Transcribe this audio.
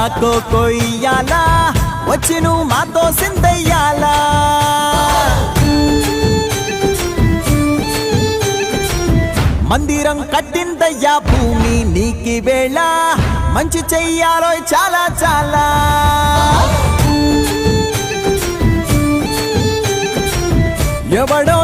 కొయ్యాలా వచ్చి నువ్వు మాతో సిందయ్యాలా మందిరం కట్టిందయ్యా భూమి నీకి వేళ మంచి చెయ్యాలో చాలా చాలా ఎవడో